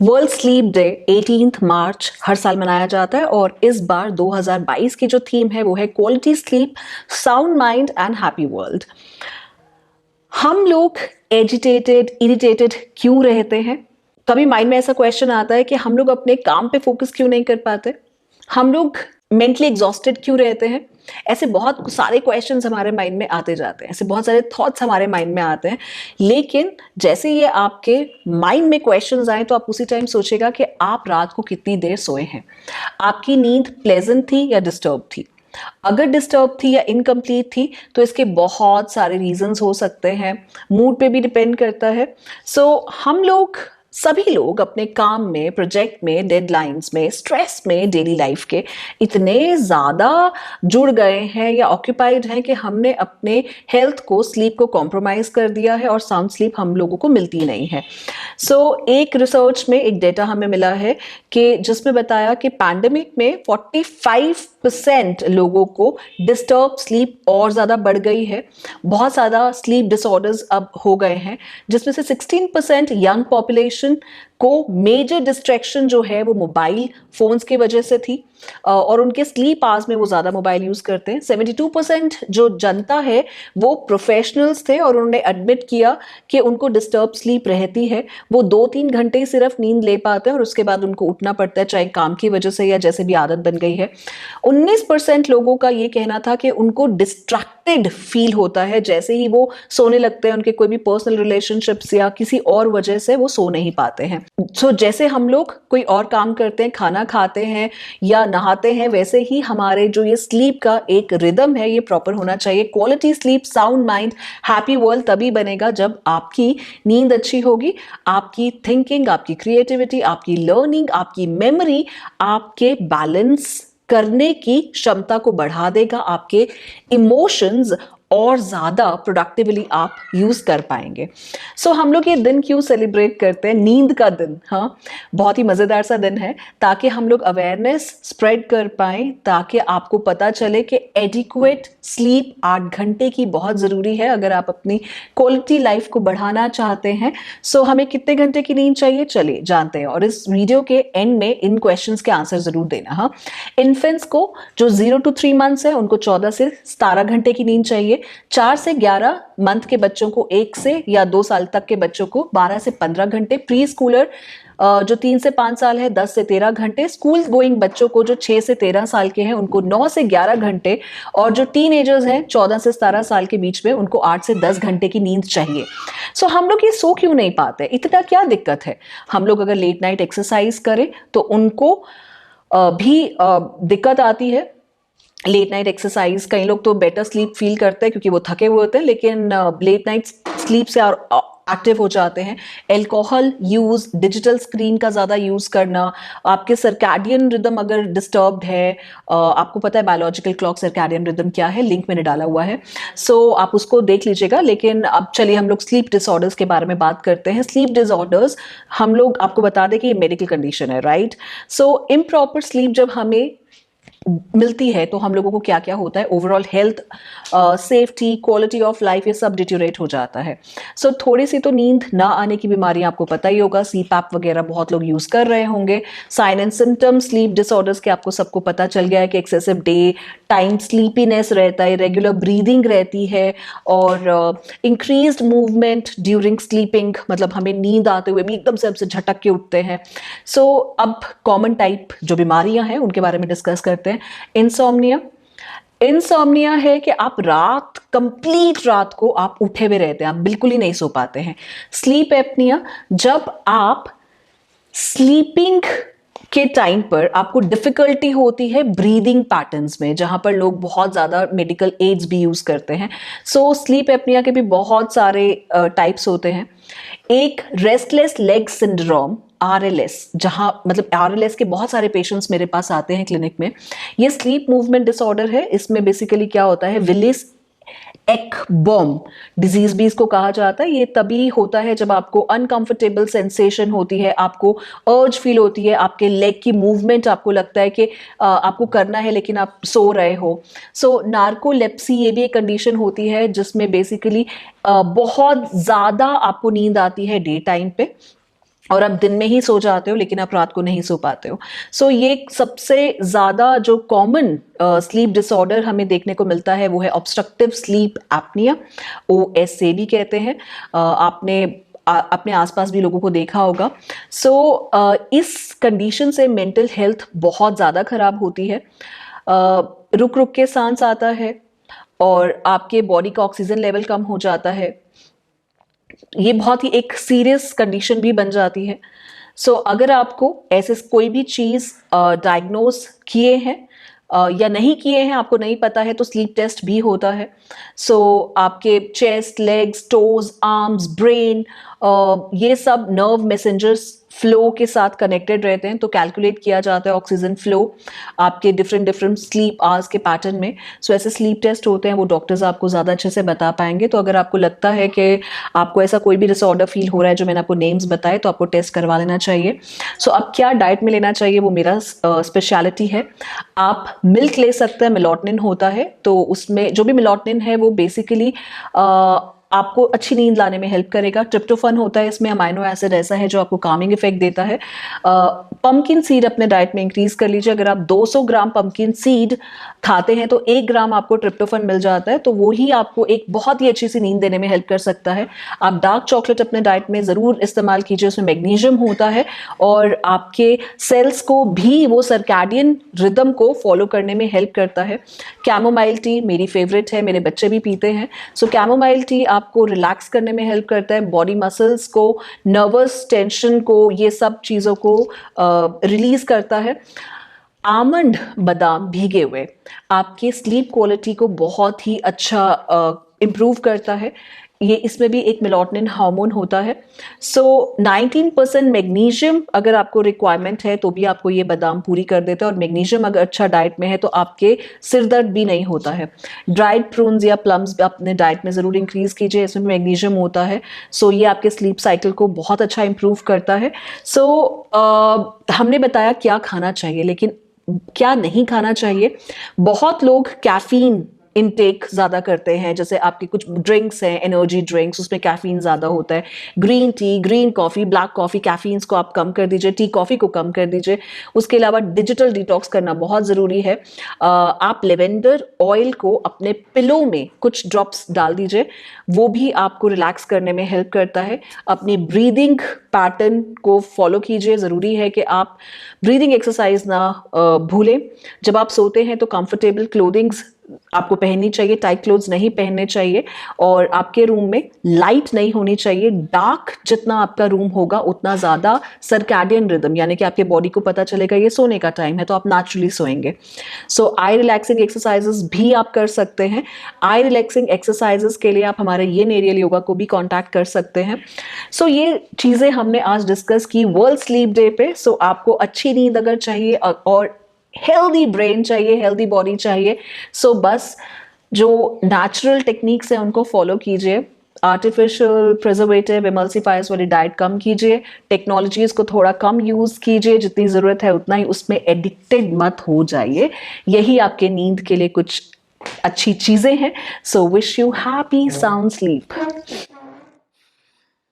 World sleep day 18 मार्च हर साल मनाया जाता है और इस बार 2022 की जो थीम है वो है quality sleep, sound mind and happy world. हम लोग एजिटेटेड, इरिटेटेड क्यों रहते हैं? कभी माइंड में ऐसा क्वेश्चन आता है कि हम लोग अपने काम पे फोकस क्यों नहीं कर पाते? हम लोग मेंटली एग्जॉस्टेड क्यों रहते हैं? ऐसे बहुत सारे क्वेश्चंस हमारे माइंड में आते जाते हैं, ऐसे बहुत सारे थॉट्स हमारे माइंड में आते हैं। लेकिन जैसे ये आपके माइंड में क्वेश्चंस आए तो आप उसी टाइम सोचेगा कि आप रात को कितनी देर सोए हैं, आपकी नींद प्लेजेंट थी या डिस्टर्ब थी। अगर डिस्टर्ब थी या इनकम्प्लीट थी तो इसके बहुत सारे रीजंस हो सकते हैं, मूड पे भी डिपेंड करता है। हम लोग सभी लोग अपने काम में, प्रोजेक्ट में, डेडलाइंस में, स्ट्रेस में, डेली लाइफ के इतने ज़्यादा जुड़ गए हैं या ऑक्यूपाइड हैं कि हमने अपने हेल्थ को, स्लीप को कॉम्प्रोमाइज़ कर दिया है और साउंड स्लीप हम लोगों को मिलती नहीं है। एक रिसर्च में एक डेटा हमें मिला है कि जिसमें बताया कि पैंडेमिक में 45% लोगों को डिस्टर्ब स्लीप और ज़्यादा बढ़ गई है। बहुत ज़्यादा स्लीप डिसऑर्डर्स अब हो गए हैं, जिसमें से 16% यंग पॉपुलेशन को मेजर डिस्ट्रैक्शन जो है वो मोबाइल फोन्स की वजह से थी और उनके स्लीप आवर्स में वो ज़्यादा मोबाइल यूज़ करते हैं। 72% जो जनता है वो प्रोफेशनल्स थे और उन्होंने एडमिट किया कि उनको डिस्टर्ब स्लीप रहती है। वो 2-3 घंटे ही सिर्फ नींद ले पाते हैं और उसके बाद उनको उठना पड़ता है, चाहे काम की वजह से या जैसे भी आदत बन गई है। 19% लोगों का ये कहना था कि उनको डिस्ट्रैक्टेड फील होता है जैसे ही वो सोने लगते हैं, उनके कोई भी पर्सनल रिलेशनशिप्स या किसी और वजह से वो सो नहीं पाते हैं। जैसे हम लोग कोई और काम करते हैं, खाना खाते हैं या नहाते हैं, वैसे ही हमारे जो ये स्लीप का एक रिदम है ये प्रॉपर होना चाहिए। Quality sleep, sound mind, happy world तभी बनेगा जब आपकी नींद अच्छी होगी, आपकी थिंकिंग, आपकी क्रिएटिविटी, आपकी लर्निंग, आपकी मेमोरी आपके बैलेंस करने की क्षमता को बढ़ा देगा, आपके इमोशंस और ज़्यादा प्रोडक्टिवली आप यूज़ कर पाएंगे। हम लोग ये दिन क्यों सेलिब्रेट करते हैं? नींद का दिन, हाँ, बहुत ही मज़ेदार सा दिन है ताकि हम लोग अवेयरनेस स्प्रेड कर पाएँ, ताकि आपको पता चले कि एडिक्वेट स्लीप 8 घंटे की बहुत ज़रूरी है अगर आप अपनी क्वालिटी लाइफ को बढ़ाना चाहते हैं। हमें कितने घंटे की नींद चाहिए, चलिए जानते हैं और इस वीडियो के एंड में इन क्वेश्चंस के आंसर ज़रूर देना। हाँ, इन्फेंट्स को जो 0 to 3 मंथ्स है उनको 14 से 17 घंटे की नींद चाहिए। 4 से 11 मंथ के बच्चों को, 1 से या 2 साल तक के बच्चों को 12 से 15 घंटे। प्री स्कूलर जो 3 से 5 साल है 10 से 13 घंटे। स्कूल गोइंग बच्चों को जो 6 से 13 साल के हैं उनको 9 से 11 घंटे और जो टीनेजर्स हैं 14 से 17 साल के बीच में उनको 8 से 10 घंटे की नींद चाहिए। हम लोग ये सो क्यों नहीं पाते? इतना क्या दिक्कत है? हम लोग अगर लेट नाइट एक्सरसाइज करें तो उनको भी दिक्कत आती है। लेट नाइट एक्सरसाइज, कई लोग तो बेटर स्लीप फील करते हैं क्योंकि वो थके हुए होते हैं, लेकिन लेट नाइट स्लीप से एक्टिव हो जाते हैं। एल्कोहल यूज, डिजिटल स्क्रीन का ज़्यादा यूज़ करना, आपके सर्कैडियन रिदम अगर डिस्टर्ब्ड है, आपको पता है बायोलॉजिकल क्लॉक सर्कैडियन रिदम क्या है, लिंक मैंने डाला हुआ है, आप उसको देख लीजिएगा। लेकिन अब चलिए हम लोग स्लीप डिसऑर्डर्स के बारे में बात करते हैं। स्लीप डिसऑर्डर्स, हम लोग आपको बता दें कि ये मेडिकल कंडीशन है, राइट? इम्प्रॉपर स्लीप जब हमें मिलती है तो हम लोगों को क्या क्या होता है, overall health, safety, quality of life, ये सब डिटोरेट हो जाता है। थोड़ी सी तो नींद ना आने की बीमारियां आपको पता ही होगा, सीपैप वगैरह बहुत लोग यूज कर रहे होंगे। Sign and symptoms sleep disorders के आपको सबको पता चल गया है कि एक्सेसिव डे टाइम स्लीपीनेस रहता है, रेगुलर ब्रीदिंग रहती है और इंक्रीज्ड मूवमेंट ड्यूरिंग स्लीपिंग, मतलब हमें नींद आते हुए भी एकदम से हमसे झटक के उठते हैं। अब कॉमन टाइप जो बीमारियां हैं उनके बारे में डिस्कस करते हैं। इंसोम्निया, इंसोम्निया है कि आप कंप्लीट रात को आप उठे हुए रहते हैं, आप बिल्कुल ही नहीं सो पाते हैं। स्लीप एपनिया, जब आप स्लीपिंग के टाइम पर आपको डिफिकल्टी होती है ब्रीदिंग पैटर्न्स में, जहां पर लोग बहुत ज्यादा मेडिकल एड्स भी यूज करते हैं। स्लीप एपनिया के भी बहुत सारे टाइप्स होते हैं। एक रेस्टलेस लेग सिंड्रोम, RLS, जहां मतलब RLS के बहुत सारे पेशेंट्स मेरे पास आते हैं क्लिनिक में। ये स्लीप मूवमेंट डिसऑर्डर है। इसमें बेसिकली क्या होता है, विलिस एक्बॉम डिजीज भी इसको कहा जाता है। ये तभी होता है जब आपको अनकंफर्टेबल सेंसेशन होती है, आपको अर्ज फील होती है, आपके लेग की मूवमेंट आपको लगता है कि आपको करना है लेकिन आप सो रहे हो। नार्कोलेप्सी, ये भी एक कंडीशन होती है जिसमें बेसिकली बहुत ज़्यादा आपको नींद आती है डे टाइम पे और आप दिन में ही सो जाते हो लेकिन आप रात को नहीं सो पाते हो। सो ये सबसे ज़्यादा जो कॉमन स्लीप डिसऑर्डर हमें देखने को मिलता है वो है ऑब्स्ट्रक्टिव स्लीप एपनिया, OSA भी कहते हैं। आपने अपने आसपास भी लोगों को देखा होगा। सो इस कंडीशन से मेंटल हेल्थ बहुत ज़्यादा खराब होती है। रुक रुक के सांस आता है और आपके बॉडी का ऑक्सीजन लेवल कम हो जाता है। ये बहुत ही एक सीरियस कंडीशन भी बन जाती है। सो अगर आपको ऐसे कोई भी चीज़ डायग्नोज किए हैं या नहीं किए हैं, आपको नहीं पता है, तो स्लीप टेस्ट भी होता है। सो आपके chest, legs, toes, arms, brain, ये सब नर्व मैसेंजर्स फ्लो के साथ कनेक्टेड रहते हैं, तो कैलकुलेट किया जाता है ऑक्सीजन फ्लो आपके डिफरेंट डिफरेंट स्लीप आवर्स के पैटर्न में। सो ऐसे स्लीप टेस्ट होते हैं, वो डॉक्टर्स आपको ज़्यादा अच्छे से बता पाएंगे। तो अगर आपको लगता है कि आपको ऐसा कोई भी डिसऑर्डर फील हो रहा है जो मैंने आपको नेम्स बताए, तो आपको टेस्ट करवा लेना चाहिए। सो अब क्या डाइट में लेना चाहिए वो मेरा स्पेशलिटी है। आप मिल्क ले सकते हैं, मेलाटोनिन होता है, तो उसमें जो भी मेलाटोनिन है वो बेसिकली आपको अच्छी नींद लाने में हेल्प करेगा। ट्रिप्टोफन होता है इसमें, अमाइनो एसिड ऐसा है जो आपको कामिंग इफेक्ट देता है। पंपकिन सीड अपने डाइट में इंक्रीज कर लीजिए। अगर आप 200 ग्राम पंपकिन सीड खाते हैं तो 1 ग्राम आपको ट्रिप्टोफन मिल जाता है, तो वो ही आपको एक बहुत ही अच्छी सी नींद देने में हेल्प कर सकता है। आप डार्क चॉकलेट अपने डाइट में ज़रूर इस्तेमाल कीजिए, उसमें मैग्नीशियम होता है और आपके सेल्स को भी वो सर्कैडियन रिदम को फॉलो करने में हेल्प करता है। कैमोमाइल टी मेरी फेवरेट है, मेरे बच्चे भी पीते हैं। सो कैमोमाइल टी आपको रिलैक्स करने में हेल्प करता है, बॉडी मसल्स को, नर्वस टेंशन को, ये सब चीज़ों को रिलीज करता है। आमंड बादाम भीगे हुए आपकी स्लीप क्वालिटी को बहुत ही अच्छा इम्प्रूव करता है। ये इसमें भी एक मेलाटोनिन हार्मोन होता है। सो 19% मैग्नीशियम अगर आपको रिक्वायरमेंट है तो भी आपको ये बादाम पूरी कर देता है, और मैग्नीशियम अगर अच्छा डाइट में है तो आपके सिर दर्द भी नहीं होता है। ड्राइड प्रून्स या प्लम्स अपने डाइट में ज़रूर इंक्रीज कीजिए, इसमें मैग्नीशियम होता है। सो ये आपके स्लीप साइकिल को बहुत अच्छा इंप्रूव करता है। सो हमने बताया क्या खाना चाहिए, लेकिन क्या नहीं खाना चाहिए। बहुत लोग कैफीन इनटेक ज़्यादा करते हैं, जैसे आपके कुछ ड्रिंक्स हैं, एनर्जी ड्रिंक्स, उसमें कैफीन ज़्यादा होता है। Green tea, green coffee, black coffee, caffeines को आप कम कर दीजिए, टी कॉफ़ी को कम कर दीजिए। उसके अलावा डिजिटल डिटॉक्स करना बहुत ज़रूरी है। आप लेवेंडर ऑयल को अपने पिलो में कुछ ड्रॉप्स डाल दीजिए, वो भी आपको रिलैक्स करने में हेल्प करता है। अपनी ब्रीदिंग पैटर्न को फॉलो कीजिए, ज़रूरी है कि आप ब्रीदिंग एक्सरसाइज ना भूलें। जब आप सोते हैं तो कंफर्टेबल क्लोथिंग्स आपको पहननी चाहिए, टाइट क्लोथ्स नहीं पहनने चाहिए, और आपके रूम में लाइट नहीं होनी चाहिए। डार्क जितना आपका रूम होगा उतना ज़्यादा सर्कैडियन रिदम, यानी कि आपके बॉडी को पता चलेगा ये सोने का टाइम है, तो आप नेचुरली सोएंगे। सो आई रिलैक्सिंग एक्सरसाइजेस भी आप कर सकते हैं। आई रिलैक्सिंग एक्सरसाइजेस के लिए आप हमारे ये नेरियल योगा को भी कॉन्टैक्ट कर सकते हैं। सो ये चीज़ें हमने आज डिस्कस की वर्ल्ड स्लीप डे पे। सो आपको अच्छी नींद अगर चाहिए और हेल्दी ब्रेन चाहिए, हेल्दी बॉडी चाहिए, सो बस जो नेचुरल टेक्निक्स हैं उनको फॉलो कीजिए। आर्टिफिशियल प्रिजर्वेटिव एमल्सिफायर्स वाली डाइट कम कीजिए, टेक्नोलॉजीज को थोड़ा कम यूज कीजिए, जितनी ज़रूरत है उतना ही, उसमें एडिक्टेड मत हो जाइए। यही आपके नींद के लिए कुछ अच्छी चीज़ें हैं। So wish you happy sound sleep.